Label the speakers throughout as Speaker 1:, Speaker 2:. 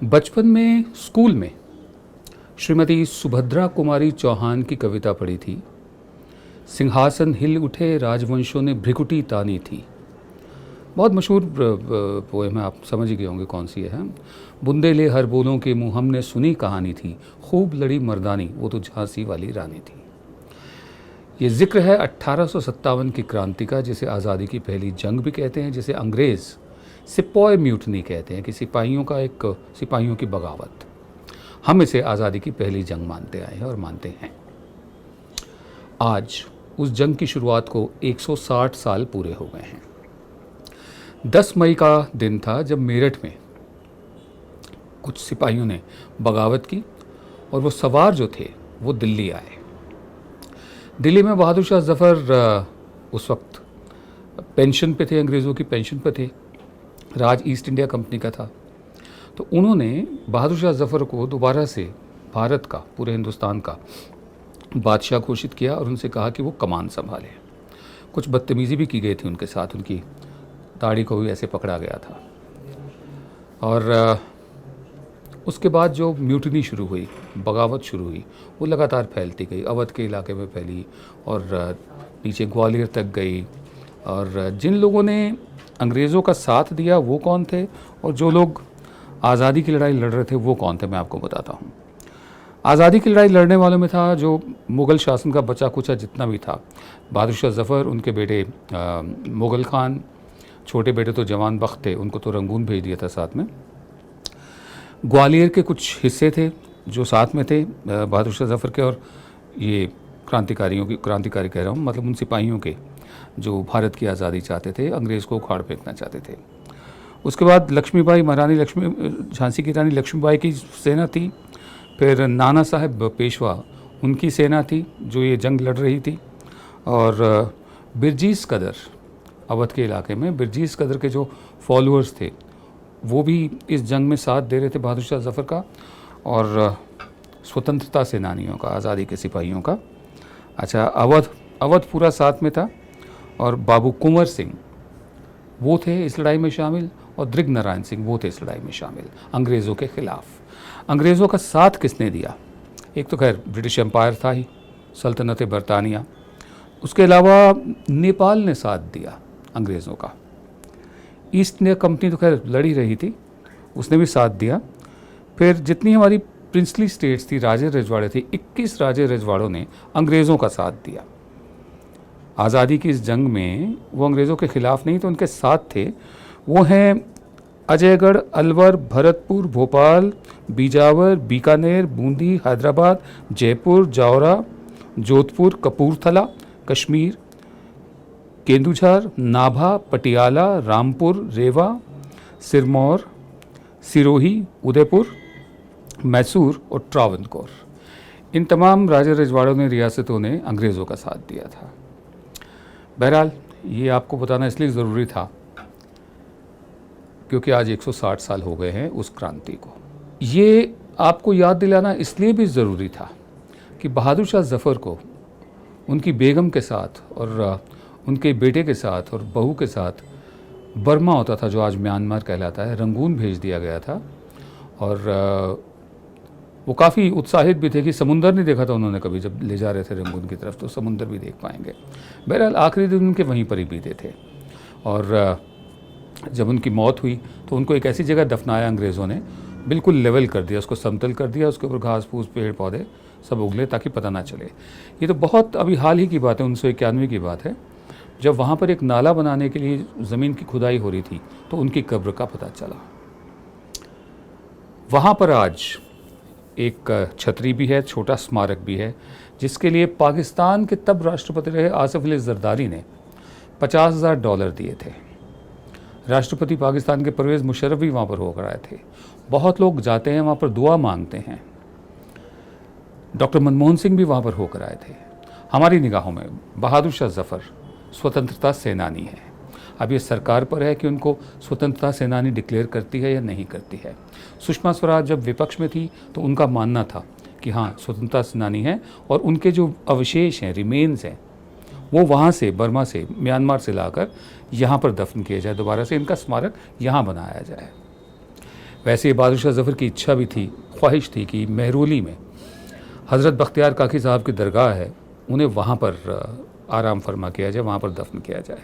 Speaker 1: बचपन में स्कूल में श्रीमती सुभद्रा कुमारी चौहान की कविता पढ़ी थी। सिंहासन हिल उठे राजवंशों ने भ्रिकुटी तानी थी। बहुत मशहूर पोएम है, आप समझ ही गए होंगे कौन सी है। बुंदे ले हर बोलों के मुँह हमने सुनी कहानी थी, खूब लड़ी मर्दानी वो तो झांसी वाली रानी थी। ये जिक्र है 1857 की क्रांति का, जिसे आज़ादी की पहली जंग भी कहते हैं, जिसे अंग्रेज़ सिपॉय म्यूटनी कहते हैं कि सिपाहियों की बगावत। हम इसे आज़ादी की पहली जंग मानते आए हैं और मानते हैं। आज उस जंग की शुरुआत को 160 साल पूरे हो गए हैं। 10 मई का दिन था जब मेरठ में कुछ सिपाहियों ने बगावत की और वो सवार जो थे वो दिल्ली आए। दिल्ली में बहादुर शाह जफ़र उस वक्त पेंशन पे थे, अंग्रेज़ों की पेंशन पे थे। राज ईस्ट इंडिया कंपनी का था। तो उन्होंने बहादुर शाह जफ़र को दोबारा से भारत का, पूरे हिंदुस्तान का बादशाह घोषित किया और उनसे कहा कि वो कमान संभालें। कुछ बदतमीज़ी भी की गई थी उनके साथ, उनकी दाढ़ी को भी ऐसे पकड़ा गया था। और उसके बाद जो म्यूटनी शुरू हुई, बगावत शुरू हुई, वो लगातार फैलती गई। अवध के इलाके में फैली और नीचे ग्वालियर तक गई। और जिन लोगों ने अंग्रेज़ों का साथ दिया वो कौन थे और जो लोग आज़ादी की लड़ाई लड़ रहे थे वो कौन थे, मैं आपको बताता हूँ। आज़ादी की लड़ाई लड़ने वालों में था जो मुग़ल शासन का बचा कुचा जितना भी था, बहादुर शाह जफ़र, उनके बेटे मुग़ल खान, छोटे बेटे तो जवान बख्त थे, उनको तो रंगून भेज दिया था साथ में। ग्वालियर के कुछ हिस्से थे जो साथ में थे बहादुर शाह जफ़र के, और ये क्रांतिकारी कह रहा हूँ, मतलब उन सिपाहियों के जो भारत की आज़ादी चाहते थे, अंग्रेज़ को उखाड़ फेंकना चाहते थे। उसके बाद लक्ष्मीबाई, झांसी की रानी लक्ष्मीबाई की सेना थी। फिर नाना साहब पेशवा, उनकी सेना थी जो ये जंग लड़ रही थी। और बिरजीस कदर, अवध के इलाके में बिरजीस कदर के जो फॉलोअर्स थे वो भी इस जंग में साथ दे रहे थे बहादुर शाह जफ़र का और स्वतंत्रता सेनानियों का, आज़ादी के सिपाहियों का। अच्छा, अवध पूरा साथ में था। और बाबू कुंवर सिंह वो थे इस लड़ाई में शामिल, और दृग नारायण सिंह वो थे इस लड़ाई में शामिल अंग्रेज़ों के ख़िलाफ़। अंग्रेज़ों का साथ किसने दिया? एक तो खैर ब्रिटिश एम्पायर था ही, सल्तनत बरतानिया। उसके अलावा नेपाल ने साथ दिया अंग्रेज़ों का। ईस्ट इंडिया कंपनी तो खैर लड़ी रही थी, उसने भी साथ दिया। फिर जितनी हमारी प्रिंसली स्टेट्स थी, राजे रजवाड़े थे, 21 राजे रजवाड़ों ने अंग्रेज़ों का साथ दिया। आज़ादी की इस जंग में वो अंग्रेज़ों के ख़िलाफ़ नहीं तो उनके साथ थे। वो हैं अजयगढ़, अलवर, भरतपुर, भोपाल, बीजावर, बीकानेर, बूंदी, हैदराबाद, जयपुर, जावरा, जोधपुर, कपूरथला, कश्मीर, केंदुझर, नाभा, पटियाला, रामपुर, रेवा, सिरमौर, सिरोही, उदयपुर, मैसूर और ट्रावनकोर। इन तमाम राजा रजवाड़ों ने, रियासतों ने अंग्रेज़ों का साथ दिया था। बहरहाल ये आपको बताना इसलिए ज़रूरी था क्योंकि आज 160 साल हो गए हैं उस क्रांति को। ये आपको याद दिलाना इसलिए भी ज़रूरी था कि बहादुर शाह जफ़र को उनकी बेगम के साथ और उनके बेटे के साथ और बहू के साथ बर्मा होता था, जो आज म्यांमार कहलाता है, रंगून भेज दिया गया था। और वो काफ़ी उत्साहित भी थे कि समुंदर नहीं देखा था उन्होंने कभी, जब ले जा रहे थे रंगून की तरफ, तो समुंदर भी देख पाएंगे। बहरहाल आखिरी दिन उनके वहीं पर ही बीते थे। और जब उनकी मौत हुई तो उनको एक ऐसी जगह दफनाया अंग्रेज़ों ने, बिल्कुल लेवल कर दिया, उसको समतल कर दिया, उसके ऊपर घास फूस, पेड़ पौधे सब उगले ताकि पता ना चले। ये तो बहुत अभी हाल ही की बात है, 1991 की बात है, जब वहाँ पर एक नाला बनाने के लिए ज़मीन की खुदाई हो रही थी तो उनकी कब्र का पता चला। वहाँ पर आज एक छतरी भी है, छोटा स्मारक भी है, जिसके लिए पाकिस्तान के तब राष्ट्रपति रहे आसिफ अली जरदारी ने $50,000 दिए थे। राष्ट्रपति पाकिस्तान के परवेज़ मुशर्रफ भी वहाँ पर होकर आए थे। बहुत लोग जाते हैं वहाँ पर, दुआ मांगते हैं। डॉक्टर मनमोहन सिंह भी वहाँ पर होकर आए थे। हमारी निगाहों में बहादुर शाह जफ़र स्वतंत्रता सेनानी है। अब ये सरकार पर है कि उनको स्वतंत्रता सेनानी डिक्लेयर करती है या नहीं करती है। सुषमा स्वराज जब विपक्ष में थी तो उनका मानना था कि हाँ, स्वतंत्रता सेनानी है, और उनके जो अवशेष हैं, रिमेन्स हैं, वो वहाँ से, बर्मा से, म्यांमार से लाकर यहाँ पर दफन किए जाए, दोबारा से इनका स्मारक यहाँ बनाया जाए। वैसे ही बहादुर शाह ज़फ़र की इच्छा भी थी, ख्वाहिश थी कि महरौली में हज़रत बख्तियार काकी साहब की दरगाह है, उन्हें वहाँ पर आराम फरमा किया जाए, वहाँ पर दफन किया जाए।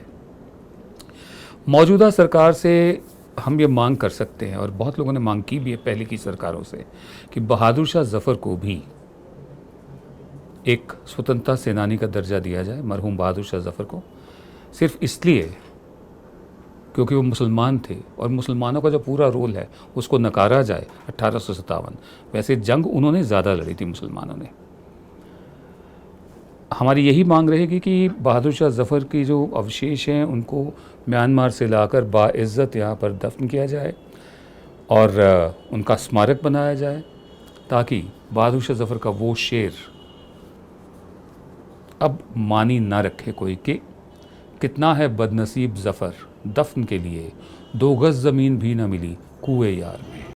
Speaker 1: मौजूदा सरकार से हम ये मांग कर सकते हैं, और बहुत लोगों ने मांग की भी है पहले की सरकारों से, कि बहादुर शाह ज़फ़र को भी एक स्वतंत्रता सेनानी का दर्जा दिया जाए, मरहूम बहादुर शाह ज़फ़र को, सिर्फ इसलिए क्योंकि वो मुसलमान थे और मुसलमानों का जो पूरा रोल है उसको नकारा जाए। 1857, वैसे जंग उन्होंने ज़्यादा लड़ी थी मुसलमानों ने। हमारी यही मांग रहेगी कि बहादुर शाह ज़फ़र की जो अवशेष हैं उनको म्यांमार से लाकर बाइज़्ज़त यहाँ पर दफन किया जाए और उनका स्मारक बनाया जाए, ताकि बहादुर शाह ज़फ़र का वो शेर अब मानी ना रखे कोई कि कितना है बदनसीब ज़फ़र, दफन के लिए 2 गज़ ज़मीन भी न मिली कुएं यार में।